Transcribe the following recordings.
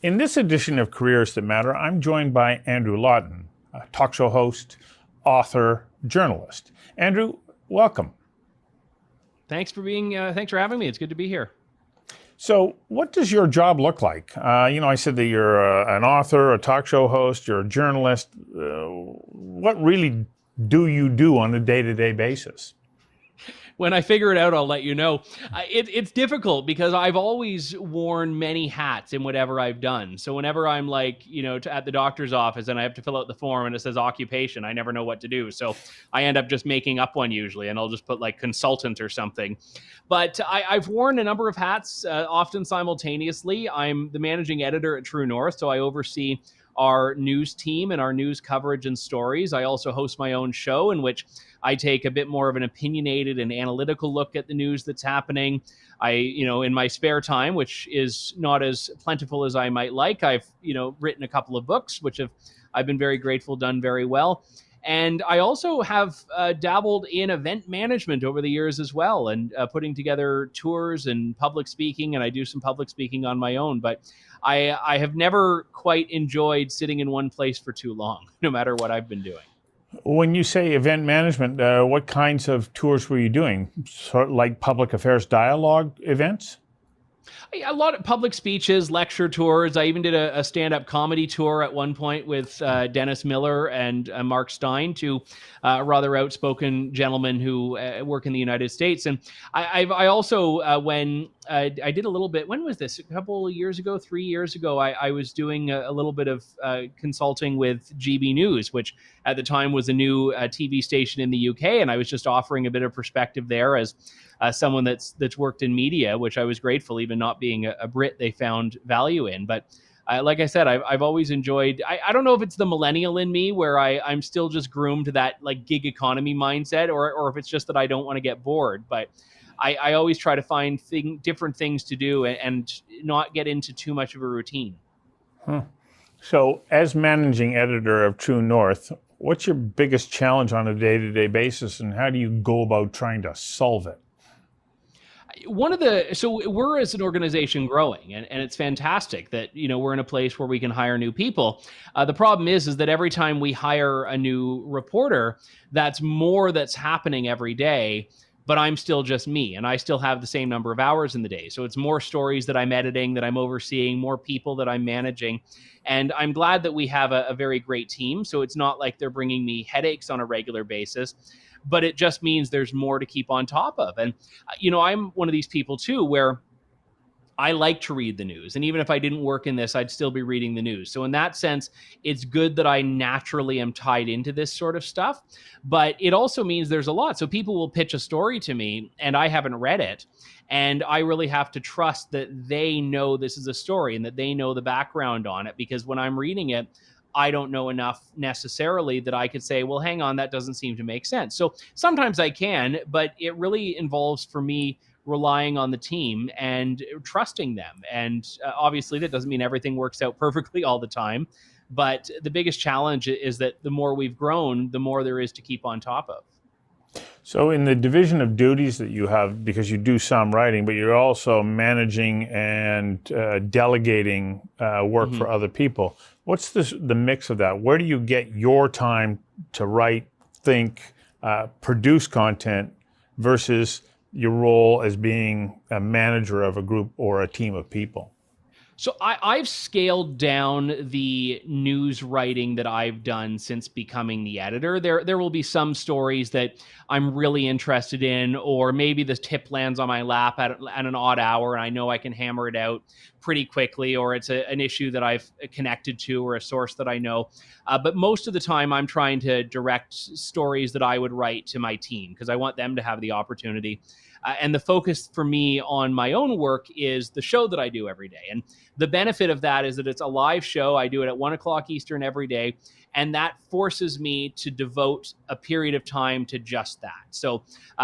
In this edition of Careers That Matter, I'm joined by Andrew Lawton, a talk show host, author, journalist. Andrew, welcome. Thanks for having me. It's good to be here. So what does your job look like? I said that you're an author, a talk show host, you're a journalist. What really do you do on a day-to-day basis? When I figure it out, I'll let you know. It's difficult because I've always worn many hats in whatever I've done. So whenever I'm at the doctor's office and I have to fill out the form and it says occupation, I never know what to do. So I end up just making up one usually, and I'll just put like consultant or something. But I've worn a number of hats, often simultaneously. I'm the managing editor at True North, so I oversee our news team and our news coverage and stories. I also host my own show in which I take a bit more of an opinionated and analytical look at the news that's happening. In my spare time, which is not as plentiful as I might like, I've, written a couple of books, which I've been very grateful, done very well. And I also have dabbled in event management over the years as well, and putting together tours and public speaking, and I do some public speaking on my own. But I have never quite enjoyed sitting in one place for too long, no matter what I've been doing. When you say event management, what kinds of tours were you doing? Sort of like public affairs dialogue events? A lot of public speeches, lecture tours. I even did a stand-up comedy tour at one point with Dennis Miller and Mark Stein, two rather outspoken gentlemen who work in the United States. And I also, when I did a little bit, when was this? A couple of years ago, 3 years ago, I was doing a little bit of consulting with GB News, which at the time was a new TV station in the UK. And I was just offering a bit of perspective there as someone that's worked in media, which I was grateful, even not being a Brit, they found value in. But like I said, I've always enjoyed, I don't know if it's the millennial in me where I'm still just groomed to that like gig economy mindset, or if it's just that I don't want to get bored. But I always try to find different things to do and not get into too much of a routine. So as managing editor of True North, what's your biggest challenge on a day-to-day basis, and how do you go about trying to solve it? So we're as an organization growing, and it's fantastic that, we're in a place where we can hire new people. The problem is that every time we hire a new reporter, that's happening every day, but I'm still just me, and I still have the same number of hours in the day. So it's more stories that I'm editing, that I'm overseeing, more people that I'm managing. And I'm glad that we have a very great team. So it's not like they're bringing me headaches on a regular basis, but it just means there's more to keep on top of. And, I'm one of these people too, where I like to read the news. And even if I didn't work in this, I'd still be reading the news. So in that sense, it's good that I naturally am tied into this sort of stuff. But it also means there's a lot. So people will pitch a story to me and I haven't read it. And I really have to trust that they know this is a story and that they know the background on it. Because when I'm reading it, I don't know enough necessarily that I could say, well, hang on, that doesn't seem to make sense. So sometimes I can, but it really involves for me relying on the team and trusting them. And obviously that doesn't mean everything works out perfectly all the time. But the biggest challenge is that the more we've grown, the more there is to keep on top of. So in the division of duties that you have, because you do some writing, but you're also managing and delegating work for other people, what's the mix of that? Where do you get your time to write, think, produce content versus your role as being a manager of a group or a team of people? So I've scaled down the news writing that I've done since becoming the editor. There will be some stories that I'm really interested in, or maybe the tip lands on my lap at an odd hour and I know I can hammer it out pretty quickly, or it's an issue that I've connected to or a source that I know. But most of the time I'm trying to direct stories that I would write to my team because I want them to have the opportunity. And the focus for me on my own work is the show that I do every day. And the benefit of that is that it's a live show. I do it at 1:00 Eastern every day. And that forces me to devote a period of time to just that. So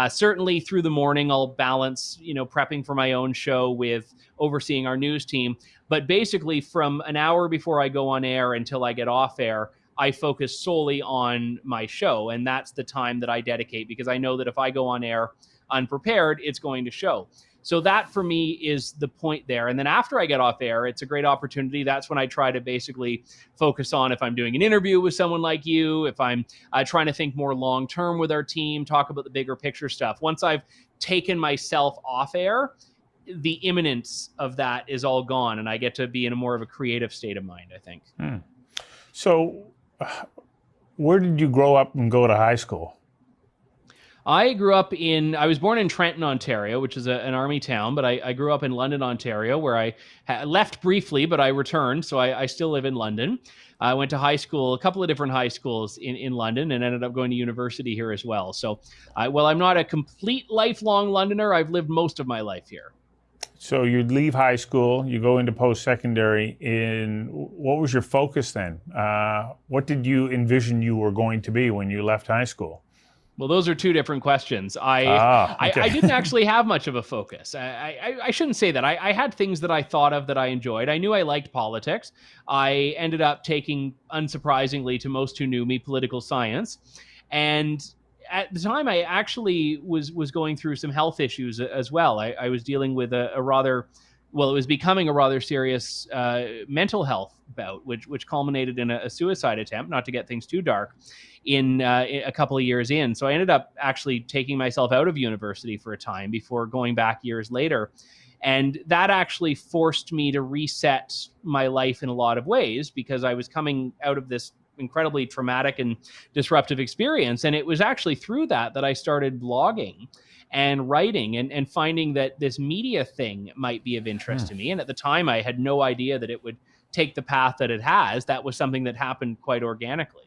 certainly through the morning, I'll balance, prepping for my own show with overseeing our news team. But basically from an hour before I go on air until I get off air, I focus solely on my show. And that's the time that I dedicate because I know that if I go on air unprepared, it's going to show. So that for me is the point there. And then after I get off air, it's a great opportunity. That's when I try to basically focus on if I'm doing an interview with someone like you, if I'm trying to think more long-term with our team, talk about the bigger picture stuff. Once I've taken myself off air, the imminence of that is all gone, and I get to be in a more of a creative state of mind, I think. So where did you grow up and go to high school? I was born in Trenton, Ontario, which is an army town, but I grew up in London, Ontario, where I left briefly, but I returned. So I still live in London. I went to high school, a couple of different high schools in London, and ended up going to university here as well. So while I'm not a complete lifelong Londoner, I've lived most of my life here. So you'd leave high school, you go into post-secondary. What was your focus then? What did you envision you were going to be when you left high school? Well, those are two different questions. Okay. I didn't actually have much of a focus. I shouldn't say that. I had things that I thought of that I enjoyed. I knew I liked politics. I ended up taking, unsurprisingly to most who knew me, political science. And at the time, I actually was going through some health issues as well. I was dealing with it was becoming a rather serious mental health bout, which culminated in a suicide attempt, not to get things too dark, in a couple of years in. So I ended up actually taking myself out of university for a time before going back years later. And that actually forced me to reset my life in a lot of ways, because I was coming out of this incredibly traumatic and disruptive experience. And it was actually through that I started blogging and writing and finding that this media thing might be of interest to me. And at the time, I had no idea that it would take the path that it has. That was something that happened quite organically.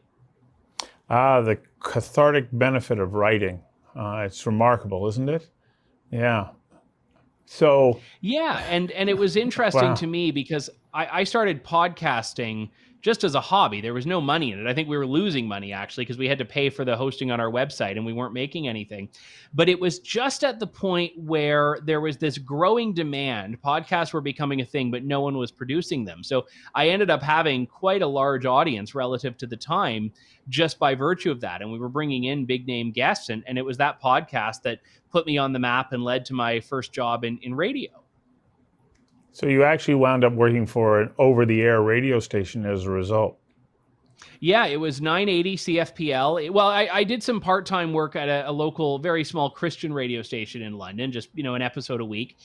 The cathartic benefit of writing. It's remarkable, isn't it? Yeah. So. Yeah, and it was interesting Wow. to me because I started podcasting just as a hobby. There was no money in it. I think we were losing money, actually, because we had to pay for the hosting on our website and we weren't making anything. But it was just at the point where there was this growing demand. Podcasts were becoming a thing, but no one was producing them. So I ended up having quite a large audience relative to the time just by virtue of that. And we were bringing in big name guests. And it was that podcast that put me on the map and led to my first job in radio. So you actually wound up working for an over-the-air radio station as a result. Yeah, it was 980 CFPL. Well, I did some part-time work at a local, very small Christian radio station in London, just, an episode a week,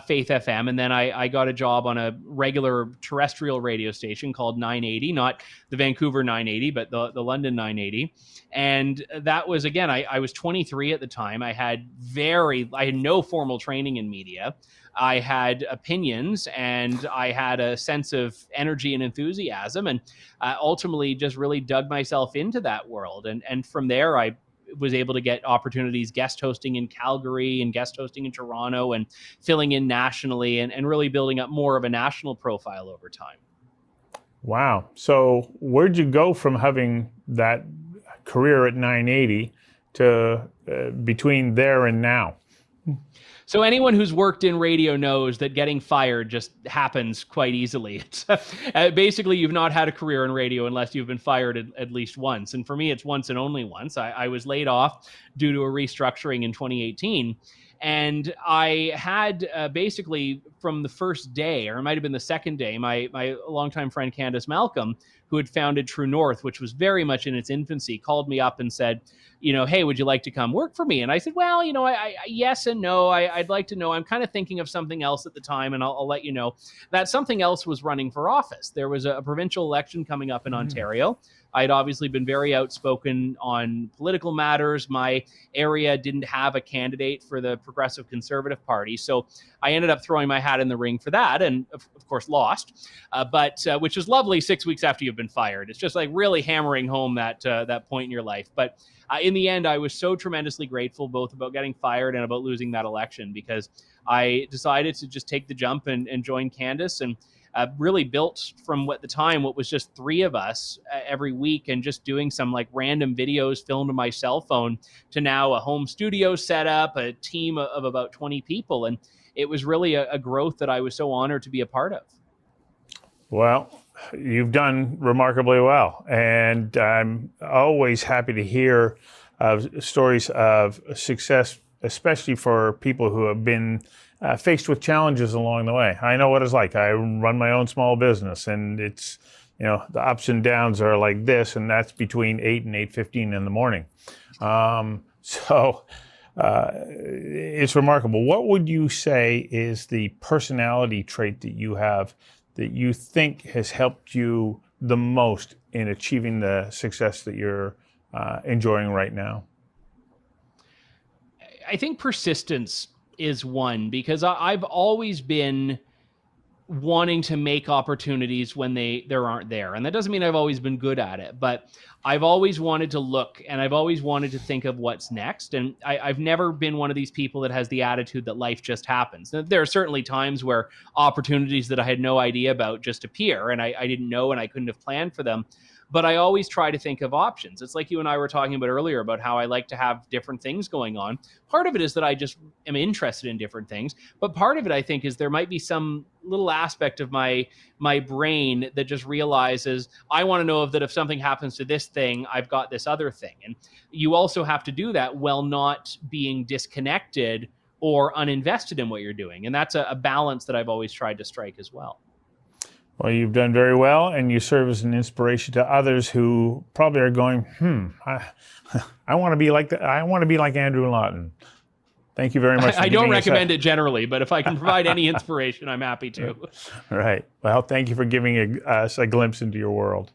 Faith FM. And then I got a job on a regular terrestrial radio station called 980, not the Vancouver 980, but the London 980. And that was, again, I was 23 at the time. I had no formal training in media. I had opinions and I had a sense of energy and enthusiasm, and ultimately just really dug myself into that world. And from there, I was able to get opportunities guest hosting in Calgary and guest hosting in Toronto and filling in nationally and really building up more of a national profile over time. Wow. So where'd you go from having that career at 980 to between there and now? So anyone who's worked in radio knows that getting fired just happens quite easily. It's, basically, you've not had a career in radio unless you've been fired at least once. And for me, it's once and only once. I was laid off due to a restructuring in 2018. And I had basically from the first day, or it might have been the second day, my longtime friend Candace Malcolm, who had founded True North, which was very much in its infancy, called me up and said, hey, would you like to come work for me? And I said, well, I yes and no. I'd like to know. I'm kind of thinking of something else at the time, and I'll let you know. That something else was running for office. There was a provincial election coming up in Ontario. I'd obviously been very outspoken on political matters. My area didn't have a candidate for the Progressive Conservative Party. So I ended up throwing my hat in the ring for that and, of course, lost, but which is lovely 6 weeks after you've been fired. It's just like really hammering home that point in your life. But in the end, I was so tremendously grateful both about getting fired and about losing that election, because I decided to just take the jump and join Candace and really built from what was just three of us every week and just doing some like random videos filmed on my cell phone to now a home studio set up, a team of about 20 people. And it was really a growth that I was so honored to be a part of. Well, you've done remarkably well, and I'm always happy to hear of stories of success, especially for people who have been faced with challenges along the way. I know what it's like. I run my own small business, and it's, the ups and downs are like this, and that's between 8 and 8:15 in the morning. So it's remarkable. What would you say is the personality trait that you have that you think has helped you the most in achieving the success that you're enjoying right now? I think persistence is one, because I've always been wanting to make opportunities when there aren't there. And that doesn't mean I've always been good at it, but I've always wanted to look, and I've always wanted to think of what's next. And I've never been one of these people that has the attitude that life just happens. Now, there are certainly times where opportunities that I had no idea about just appear, and I didn't know, and I couldn't have planned for them. But I always try to think of options. It's like you and I were talking about earlier about how I like to have different things going on. Part of it is that I just am interested in different things. But part of it, I think, is there might be some little aspect of my brain that just realizes, I want to know that if something happens to this thing, I've got this other thing. And you also have to do that while not being disconnected or uninvested in what you're doing. And that's a balance that I've always tried to strike as well. Well, you've done very well, and you serve as an inspiration to others who probably are going, I want to be like I want to be like Andrew Lawton. Thank you very much. I don't recommend it generally, but if I can provide any inspiration, I'm happy to. Right. Well, thank you for giving us a glimpse into your world.